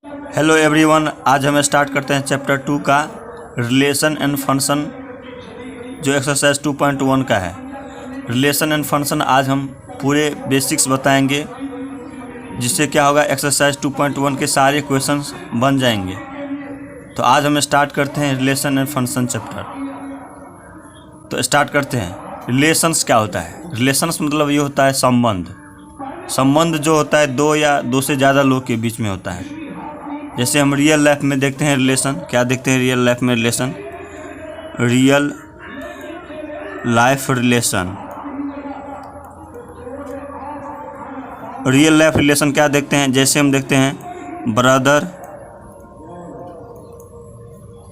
Hello everyone, आज हम start करते हैं चैप्टर 2 का रिलेशन एंड फंक्शन, जो एक्सरसाइज 2.1 का है। रिलेशन एंड फंक्शन आज हम पूरे बेसिक्स बताएंगे, जिससे क्या होगा, एक्सरसाइज 2.1 के सारे क्वेश्चंस बन जाएंगे। तो आज हम स्टार्ट करते हैं रिलेशन एंड फंक्शन चैप्टर। तो स्टार्ट करते हैं। रिलेशंस क्या होता है? रिलेशंस मतलब ये होता है संबंध। संबंध जो होता है दो या दो से ज़्यादा लोग के बीच में होता है। जैसे हम रियल लाइफ में देखते हैं रिलेशन। क्या देखते हैं रियल लाइफ में relation? Real life relation. Real life relation क्या देखते हैं? जैसे हम देखते हैं ब्रदर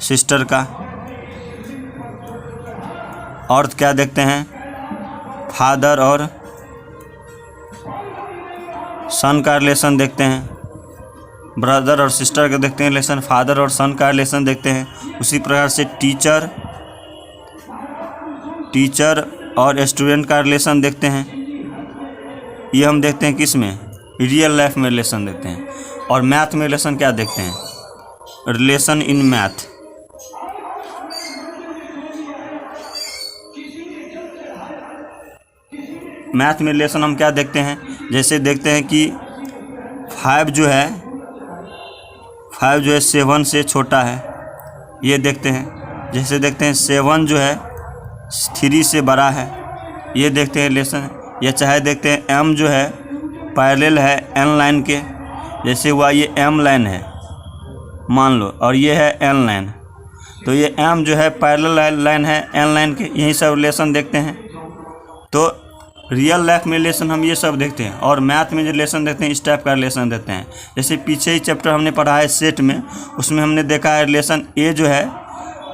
सिस्टर का, और क्या देखते हैं? फादर और सन का रिलेशन देखते हैं। ब्रदर और सिस्टर का देखते हैं रिलेशन, फादर और सन का रिलेशन देखते हैं। उसी प्रकार से टीचर और स्टूडेंट का रिलेशन देखते हैं। ये हम देखते हैं किस में? रियल लाइफ में रिलेशन देखते हैं। और मैथ में रिलेशन क्या देखते हैं? Relation in math. मैथ में रिलेशन हम क्या देखते हैं? जैसे देखते हैं कि 5 जो है 7 से छोटा है, ये देखते हैं। जैसे देखते हैं 7 जो है 3 से बड़ा है, ये देखते हैं रिलेशन। या चाहे देखते हैं m जो है पैरेलल है n लाइन के, जैसे हुआ ये m लाइन है मान लो, और ये है n लाइन, तो ये m जो है पैरेलल लाइन है n लाइन के। यही सब रिलेशन देखते हैं। तो रियल लाइफ में रिलेशन हम ये सब देखते हैं। और मैथ में जो रिलेशन देखते हैं इस टाइप का रिलेशन देखते हैं। जैसे पीछे ही चैप्टर हमने पढ़ा है सेट में, उसमें हमने देखा है रिलेशन ए जो है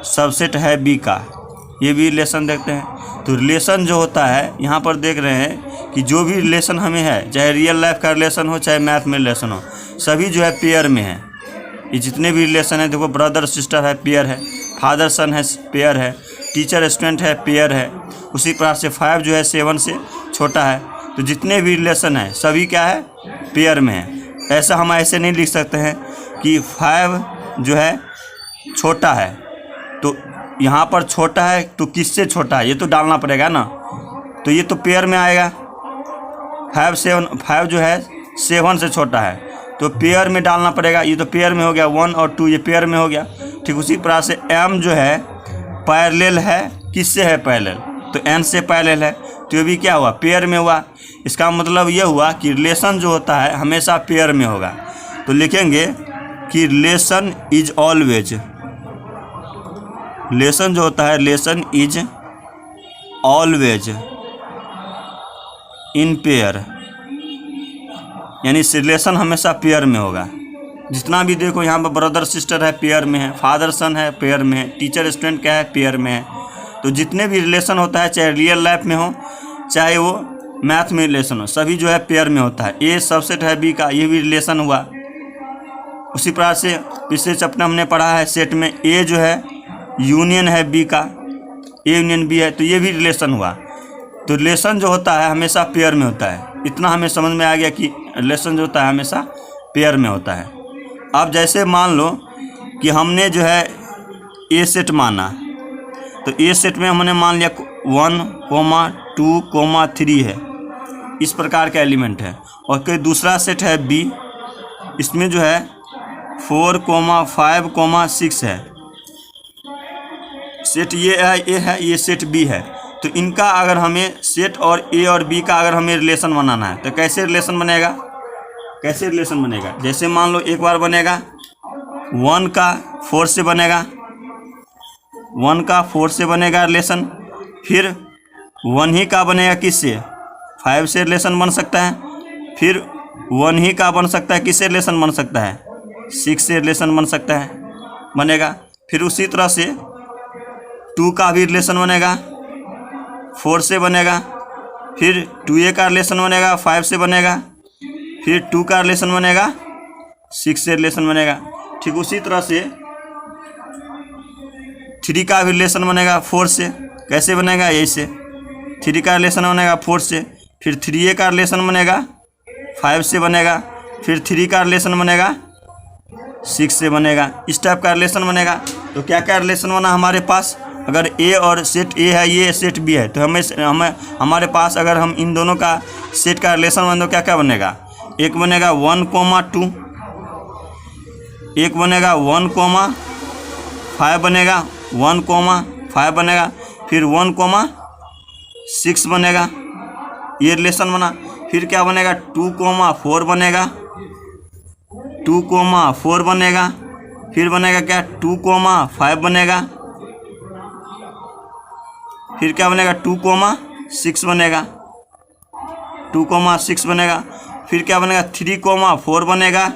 सबसेट है बी का, ये भी रिलेशन देखते हैं। तो रिलेशन जो होता है यहाँ पर देख रहे हैं कि जो भी रिलेशन हमें है, चाहे रियल लाइफ का रिलेशन हो चाहे मैथ में रिलेशन हो, सभी जो है पेयर में है। ये जितने भी रिलेशन है, देखो ब्रदर सिस्टर है पेयर है, फादर सन है पेयर है, टीचर स्टूडेंट है पेयर है। उसी प्रकार से 5 जो है 7 से छोटा है। तो जितने भी रिलेशन है सभी क्या है? पेयर में है। ऐसा हम ऐसे नहीं लिख सकते हैं कि 5 जो है छोटा है, तो यहाँ पर छोटा है तो किससे छोटा है, ये तो डालना पड़ेगा ना। तो ये तो पेयर में आएगा। 5 जो है 7 से छोटा है, तो पेयर में डालना पड़ेगा। ये तो पेयर में हो गया, 1 और 2 ये पेयर में हो गया। ठीक उसी प्रकार से m जो है पैरेलल है, किससे है पैरेलल? तो n से पैरेलल है, तो ये भी क्या हुआ? पेयर में हुआ। इसका मतलब ये हुआ कि रिलेशन जो होता है हमेशा पेयर में होगा। तो लिखेंगे कि रिलेशन इज ऑलवेज, रिलेशन जो होता है relation is always in pair, यानी रिलेशन हमेशा पेयर में होगा। जितना भी देखो यहाँ पर ब्रदर सिस्टर है पेयर में है, फादर सन है पेयर में है, टीचर स्टूडेंट क्या है पेयर में है। तो जितने भी रिलेशन होता है, चाहे रियल लाइफ में हो चाहे वो मैथ में रिलेशन हो, सभी जो है पेयर में होता है। ए सबसेट है बी का, ये भी रिलेशन हुआ। उसी प्रकार से पिछले चैप्टर हमने पढ़ा है सेट में ए जो है यूनियन है बी का, ए यूनियन बी है, तो ये भी रिलेशन हुआ। तो रिलेशन जो होता है हमेशा पेयर में होता है। इतना हमें समझ में आ गया कि रिलेशन जो होता है हमेशा पेयर में होता है। अब जैसे मान लो कि हमने जो है ए सेट माना, तो ए सेट में हमने मान लिया 1, 2, 3 है, इस प्रकार का एलिमेंट है। और कोई दूसरा सेट है बी, इसमें जो है 4, 5, 6 है। सेट ये है, ये सेट बी है। तो इनका अगर हमें सेट और ए और बी का अगर हमें रिलेशन बनाना है, तो कैसे रिलेशन बनेगा? कैसे रिलेशन बनेगा? जैसे मान लो एक बार बनेगा 1 का 4 से बनेगा, 1 का 4 से बनेगा रिलेशन। फिर 1 ही का बनेगा किससे? 5 से रिलेशन बन सकता है। फिर 1 ही का बन सकता है, किससे रिलेशन बन सकता है? 6 से रिलेशन बन सकता है, बनेगा। फिर उसी तरह से 2 का भी रिलेशन बनेगा, 4 से बनेगा। फिर 2a का रिलेशन बनेगा, 5 से बनेगा। फिर 2 का रिलेशन बनेगा, 6 से रिलेशन बनेगा। ठीक उसी तरह से 3 का भी रिलेशन बनेगा 4 से। कैसे बनेगा? यही से 3 का रिलेशन बनेगा 4 से। फिर 3a का रिलेशन बनेगा 5 से बनेगा। फिर 3 का रिलेशन बनेगा 6 से बनेगा। इस टाइप का रिलेशन बनेगा। तो क्या क्या रिलेशन बना हमारे पास, अगर ए और सेट ए है, ये सेट बी है, तो हमें हमारे पास अगर हम इन दोनों का सेट का रिलेशन बने तो क्या क्या बनेगा, एक बनेगा 1,2, एक बनेगा 1,5 बनेगा, 1,5 बनेगा, फिर 1,6 बनेगा, ये रिलेशन बना। फिर क्या बनेगा 2,4 बनेगा, 2,4 बनेगा, फिर बनेगा क्या 2,5 बनेगा, फिर क्या बनेगा 2,6 बनेगा, 2,6 बनेगा, फिर क्या बनेगा 3,4 बनेगा,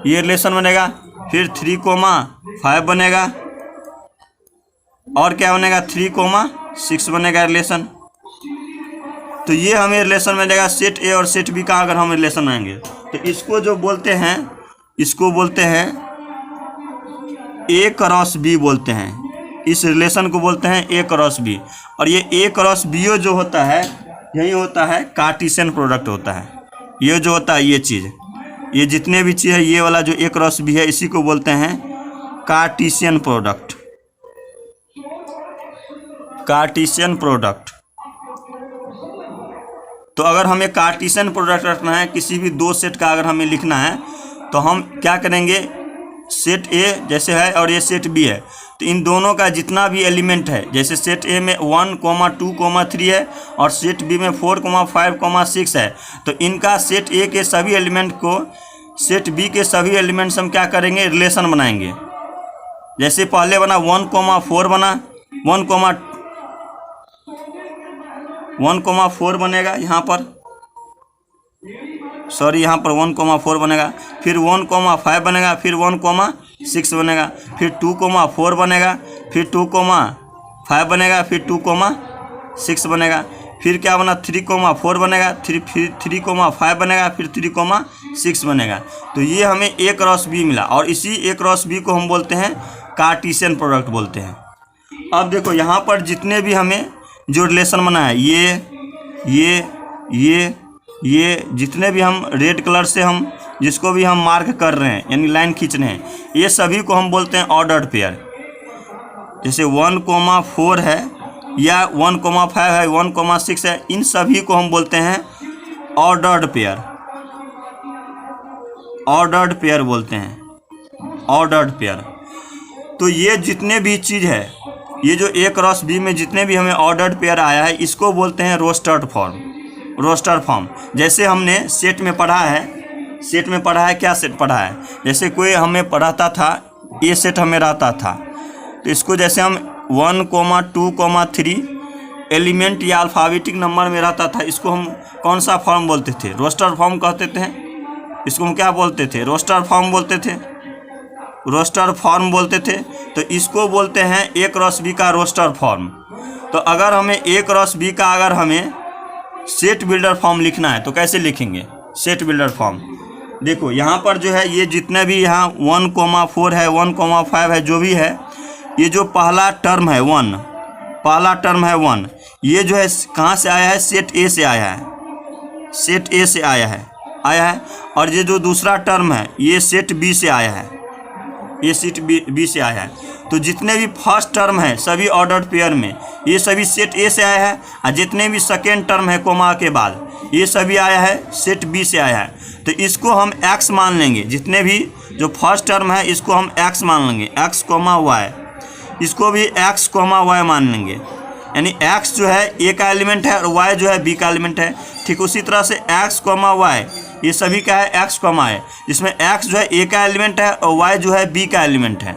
ये रिलेशन बनेगा। फिर 3,5 बनेगा और क्या बनेगा 3,6 बनेगा रिलेशन। तो ये हमें रिलेशन मिलेगा सेट ए और सेट बी का अगर हम रिलेशन आएंगे तो इसको जो बोलते हैं, इसको बोलते हैं ए क्रॉस बी बोलते हैं। इस रिलेशन को बोलते हैं ए क्रॉस बी। और ये ए क्रॉस बी जो होता है, यही होता है कार्टेशियन प्रोडक्ट होता है। ये जो होता है ये चीज़, ये जितने भी चीज़ है, ये वाला जो ए क्रॉस बी है, इसी को बोलते हैं कार्टेशियन प्रोडक्ट, कार्टेशियन प्रोडक्ट। तो अगर हमें कार्टेशियन प्रोडक्ट रखना है किसी भी दो सेट का, अगर हमें लिखना है तो हम क्या करेंगे, सेट ए जैसे है और ये सेट बी है, तो इन दोनों का जितना भी एलिमेंट है, जैसे सेट ए में 1,2,3 है और सेट बी में 4,5,6 है, तो इनका सेट ए के सभी एलिमेंट को सेट बी के सभी एलिमेंट से हम क्या करेंगे, रिलेशन बनाएंगे। जैसे पहले बना 1,4 बना, 1,4 बनेगा यहाँ पर, सॉरी यहाँ पर 1,4 बनेगा, फिर 1,5 बनेगा, फिर 1,6 बनेगा, फिर 2,4 बनेगा, फिर 2,5 बनेगा, फिर 2,6 बनेगा, फिर क्या बना 3,4 बनेगा, फिर 3,5 बनेगा, फिर 3,6 बनेगा। तो ये हमें ए क्रॉस बी मिला और इसी ए क्रॉस बी को हम बोलते हैं कार्टेशियन प्रोडक्ट बोलते हैं। अब देखो यहाँ पर जितने भी हमें जो रिलेशन बना है, ये जितने भी हम रेड कलर से हम जिसको भी हम मार्क कर रहे हैं, यानी लाइन खींच रहे हैं, ये सभी को हम बोलते हैं ऑर्डर्ड पेयर। जैसे 1,4 है या 1,5 है, 1,6 है, इन सभी को हम बोलते हैं ऑर्डर्ड पेयर, ऑर्डर्ड पेयर बोलते हैं, ऑर्डर्ड पेयर। तो ये जितने भी चीज़ है, ये जो ए क्रॉस बी में जितने भी हमें ऑर्डर्ड पेयर आया है, इसको बोलते हैं रोस्टर्ड फॉर्म, रोस्टर फॉर्म। जैसे हमने सेट में पढ़ा है, सेट में पढ़ा है, क्या सेट पढ़ा है, जैसे कोई हमें पढ़ाता था, ए सेट हमें रहता था, तो इसको जैसे हम 1,2,3 एलिमेंट या अल्फ़ाबेटिक नंबर में रहता था, इसको हम कौन सा फॉर्म बोलते थे, रोस्टर फॉर्म कहते थे। इसको हम क्या बोलते थे, रोस्टर फॉर्म बोलते थे, रोस्टर फॉर्म बोलते थे। तो इसको बोलते हैं ए क्रॉस बी का रोस्टर फॉर्म। तो अगर हमें ए क्रॉस बी का अगर हमें सेट बिल्डर फॉर्म लिखना है तो कैसे लिखेंगे, सेट बिल्डर फॉर्म। देखो यहाँ पर जो है, ये जितने भी यहाँ 1,4 है, 1,5 है, जो भी है, ये जो पहला टर्म है 1, पहला टर्म है 1, ये जो है कहाँ से आया है, सेट ए से आया है, सेट ए से आया है। और ये जो दूसरा टर्म है, ये सेट बी से आया है, ये सेट बी से आया है। तो जितने भी फर्स्ट टर्म है सभी ऑर्डर्ड पेयर में, ये सभी सेट ए से आया है, और जितने भी सेकेंड टर्म है कोमा के बाद, ये सभी आया है सेट बी से आया है। तो इसको हम एक्स मान लेंगे, जितने भी जो फर्स्ट टर्म है इसको हम एक्स मान लेंगे, एक्स कोमा वाई, इसको भी एक्स कोमा वाई मान लेंगे। यानी एक्स जो है ए का एलिमेंट है और वाई जो है बी का एलिमेंट है। ठीक उसी तरह से एक्स कोमा वाई, ये सभी क्या है, एक्स कोमा है, जिसमें एक्स जो है ए का एलिमेंट है और वाई जो है बी का एलिमेंट है।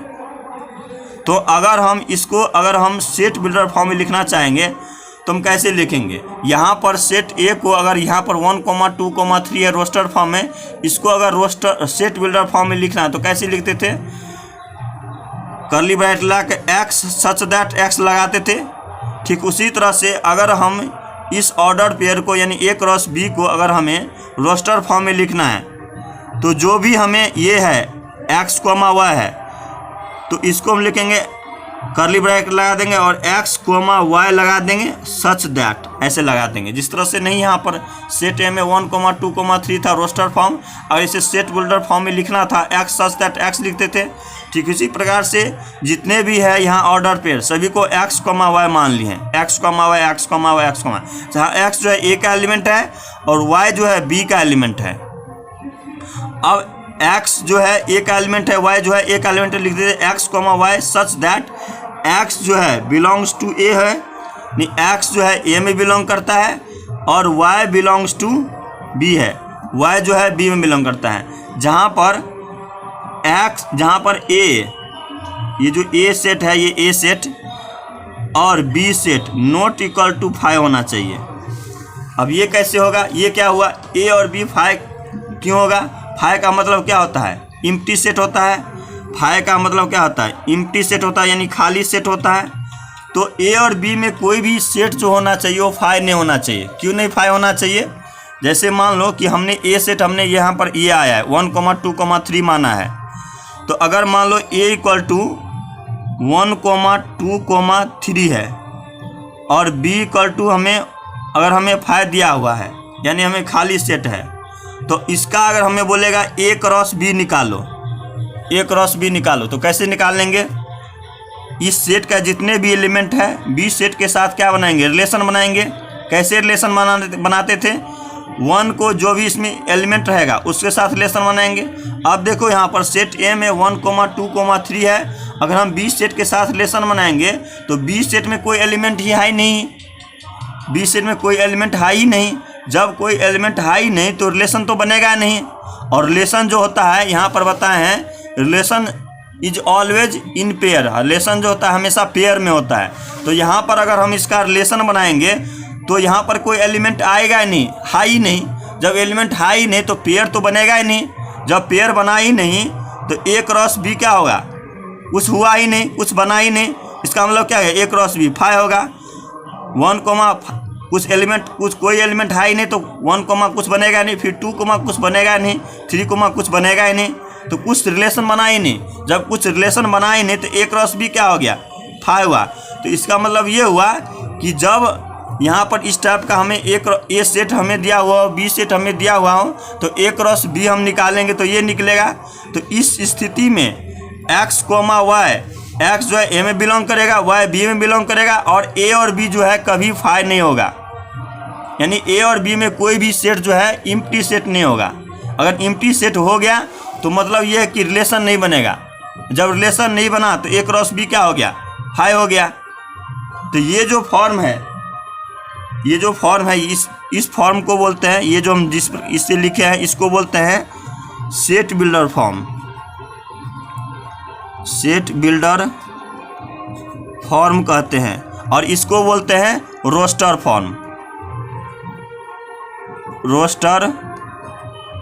तो अगर हम इसको अगर हम सेट बिल्डर फॉर्म में लिखना चाहेंगे तो हम कैसे लिखेंगे, यहाँ पर सेट ए को अगर यहाँ पर 1,2,3 है रोस्टर फॉर्म में, इसको अगर रोस्टर सेट बिल्डर फॉर्म में लिखना है तो कैसे लिखते थे, कर्ली ब्रैकेट लगा के एक्स सच दैट एक्स लगाते थे। ठीक उसी तरह से अगर हम इस ऑर्डर पेयर को यानी ए क्रॉस बी को अगर हमें रोस्टर फॉर्म में लिखना है तो जो भी हमें ये है एक्स कोमा वाई है, तो इसको हम लिखेंगे कर्ली ब्रैकेट लगा देंगे और x कोमा y लगा देंगे, सच दैट ऐसे लगा देंगे। जिस तरह से नहीं यहाँ पर सेट ए में 1, 2, 3 था रोस्टर फॉर्म, और इसे सेट बिल्डर फॉर्म में लिखना था x सच दैट x लिखते थे। ठीक इसी प्रकार से जितने भी है यहाँ ऑर्डर पेयर सभी को x, y मान लिए हैं, x, y, x, y, x, जहाँ x जो है a का एलिमेंट है और y जो है b का एलिमेंट है। अब x जो है a का एलिमेंट है, y जो है a का एलिमेंट है, लिख देते x, y such that x जो है बिलोंग्स टू a है, नहीं x जो है a में बिलोंग करता है और y बिलोंग्स टू b है, y जो है b में बिलोंग करता है। जहाँ पर a, ये जो a सेट है ये a सेट और b set not equal to 5 होना चाहिए। अब ये कैसे होगा, ये क्या हुआ, a और b 5 क्यों होगा, 5 का मतलब क्या होता है, इम्प्टी सेट होता है। 5 का मतलब क्या होता है, इम्प्टी सेट होता है, यानी खाली सेट होता है। तो a और b में कोई भी सेट जो होना चाहिए वो 5 नहीं होना चाहिए। क्यों नहीं 5 होना चाहिए, जैसे मान लो कि हमने a सेट, हमने यहाँ पर ये आया है 1, 2, 3 माना है। तो अगर मान लो a इक्वल टू 1, 2, 3 है और b इक्वल टू अगर हमें 5 दिया हुआ है, यानी हमें खाली सेट है, तो इसका अगर हमें बोलेगा a क्रॉस b निकालो, a क्रॉस b निकालो, तो कैसे निकालेंगे, इस सेट का जितने भी एलिमेंट है b सेट के साथ क्या बनाएंगे, रिलेशन बनाएंगे। कैसे रिलेशन बनाते थे, 1 को जो भी इसमें एलिमेंट रहेगा उसके साथ रिलेशन बनाएंगे। अब देखो यहाँ पर सेट a में 1, 2, 3 है, अगर हम b सेट के साथ रिलेशन बनाएंगे तो b सेट में कोई एलिमेंट ही है ही नहीं, b सेट में कोई एलिमेंट है ही नहीं। जब कोई एलिमेंट है ही नहीं तो रिलेशन तो बनेगा नहीं। और रिलेशन जो होता है यहाँ पर बताए हैं, relation is always in pair, relation जो होता है हमेशा पेयर में होता है। तो यहाँ पर अगर हम इसका रिलेशन बनाएंगे तो यहाँ पर कोई एलिमेंट आएगा ही नहीं, है ही नहीं। जब एलिमेंट है ही नहीं तो पेयर तो बनेगा ही नहीं। जब पेयर बना ही नहीं तो a क्रॉस b क्या होगा, कुछ हुआ ही नहीं, कुछ बना ही नहीं। इसका मतलब क्या है, a क्रॉस b 5 होगा। 1, कुछ एलिमेंट, कोई एलिमेंट है ही नहीं तो 1, कुछ बनेगा नहीं, फिर 2, कुछ बनेगा नहीं, 3, कुछ बनेगा ही नहीं, तो कुछ रिलेशन बना ही नहीं। जब कुछ रिलेशन बना ही नहीं तो a क्रॉस b क्या हो गया, 5 हुआ। तो इसका मतलब ये हुआ कि जब यहाँ पर इस टाइप का हमें a सेट हमें दिया हुआ हो, b सेट हमें दिया हुआ हो, तो a क्रॉस b हम निकालेंगे तो ये निकलेगा। तो इस स्थिति में x, y, x जो है a में बिलोंग करेगा, y b में बिलोंग करेगा, और a और b जो है कभी 5 नहीं होगा। यानी a और b में कोई भी सेट जो है इम्प्टी सेट नहीं होगा। अगर इम्प्टी सेट हो गया तो मतलब ये है कि रिलेशन नहीं बनेगा। जब रिलेशन नहीं बना तो a क्रॉस b क्या हो गया, 5 हो गया। तो ये जो फॉर्म है, इस फॉर्म को बोलते हैं, ये जो हम इससे लिखे हैं इसको बोलते हैं set builder form. Set builder form कहते हैं, और इसको बोलते हैं रोस्टर फॉर्म। रोस्टर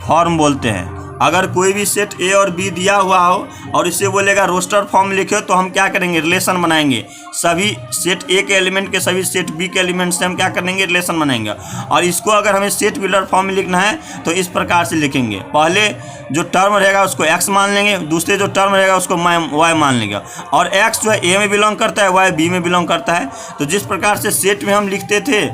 फॉर्म बोलते हैं। अगर कोई भी सेट a और b दिया हुआ हो और इसे बोलेगा रोस्टर फॉर्म लिखो, तो हम क्या करेंगे, रिलेशन बनाएंगे। सभी सेट a के एलिमेंट के सभी सेट b के एलिमेंट से हम क्या करेंगे, रिलेशन बनाएंगे। और इसको अगर हमें सेट बिल्डर फॉर्म में लिखना है तो इस प्रकार से लिखेंगे। पहले जो टर्म रहेगा उसको x मान लेंगे, दूसरे जो टर्म रहेगा उसको y मान लेंगे। और x जो है a में बिलोंग करता है, y b में बिलोंग करता है। तो जिस प्रकार से सेट में हम लिखते थे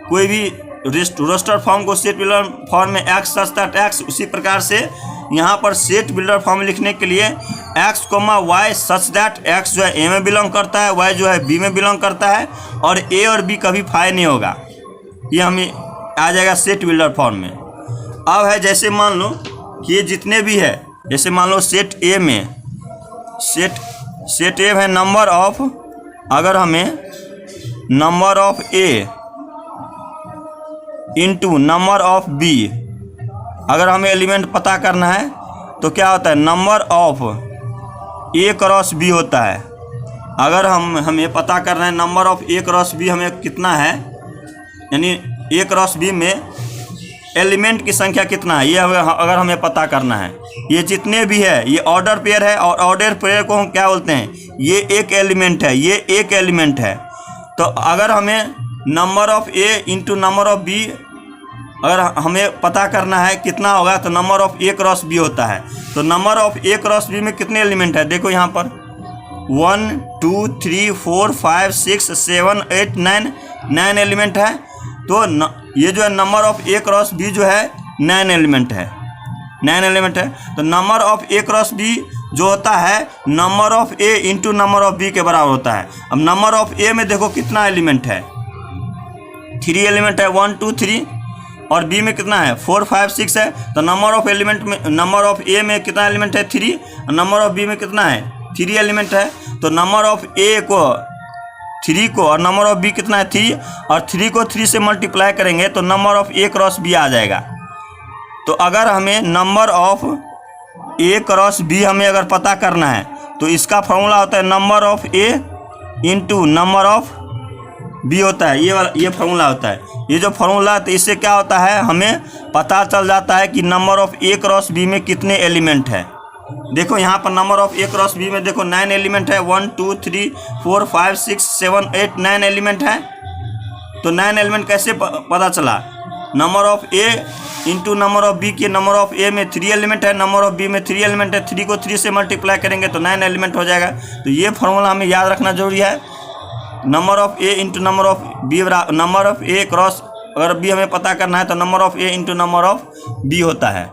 कोई भी रोस्टर फॉर्म को सेट बिल्डर फॉर्म में x सच दैट x, उसी प्रकार से यहाँ पर सेट बिल्डर फॉर्म लिखने के लिए x, y such that x जो है a में बिलोंग करता है, y जो है b में बिलोंग करता है, और a और b कभी 5 नहीं होगा। ये हमें आ जाएगा सेट बिल्डर फॉर्म में। अब है जैसे मान लो कि ये जितने भी है, जैसे मान लो सेट a में सेट a है नंबर ऑफ, अगर हमें number of a into number of b अगर हमें एलिमेंट पता करना है तो क्या होता है, number of a cross b होता है। अगर हमें पता करना है number of a cross b हमें कितना है, यानी a क्रॉस b में एलिमेंट की संख्या कितना है, ये अगर हमें पता करना है। ये जितने भी है ये ऑर्डर पेयर है, और ऑर्डर पेयर को हम क्या बोलते हैं, ये एक एलिमेंट है, ये एक एलिमेंट है। तो अगर हमें number of a into number of b अगर हमें पता करना है कितना होगा, तो number of a cross b होता है। तो number of a cross b में कितने एलिमेंट है, देखो यहाँ पर 1 2 3 4 5 6 7 8 9 एलिमेंट है। तो ये जो है number of A cross B जो है 9 एलिमेंट है, 9 एलिमेंट है। तो number of A cross B जो होता है number of A into number of B के बराबर होता है। अब नंबर ऑफ ए में देखो कितना एलिमेंट है, 3 एलिमेंट है, 1 2 3, और बी में कितना है 4 5 6 है। तो नंबर ऑफ एलिमेंट में नंबर ऑफ ए में कितना एलिमेंट है 3, और नंबर ऑफ बी में कितना है 3 एलिमेंट है। तो नंबर ऑफ ए को 3 को और नंबर ऑफ बी कितना है 3, और 3 को 3 से मल्टीप्लाई करेंगे तो number of A cross B आ जाएगा। तो अगर हमें number of A cross B हमें अगर पता करना है तो इसका फॉर्मूला होता है number of A into number of B होता है, ये फॉर्मूला होता है। ये जो फॉर्मूला है तो इससे क्या होता है हमें पता चल जाता है कि number of A cross B में कितने एलिमेंट है। देखो यहाँ पर number of A cross B में देखो 9 एलिमेंट है, 1 2 3 4 5 6 7 8 9 एलिमेंट है। तो 9 एलिमेंट कैसे पता चला, number of A into number of B के नंबर ऑफ ए में 3 एलिमेंट है, नंबर ऑफ बी में 3 एलिमेंट है, 3 को 3 से मल्टीप्लाई करेंगे तो 9 एलिमेंट हो जाएगा। तो ये फॉर्मूला हमें याद रखना जरूरी है, number of A into number of B, number of A cross अगर बी हमें पता करना है तो number of A into number of B होता है।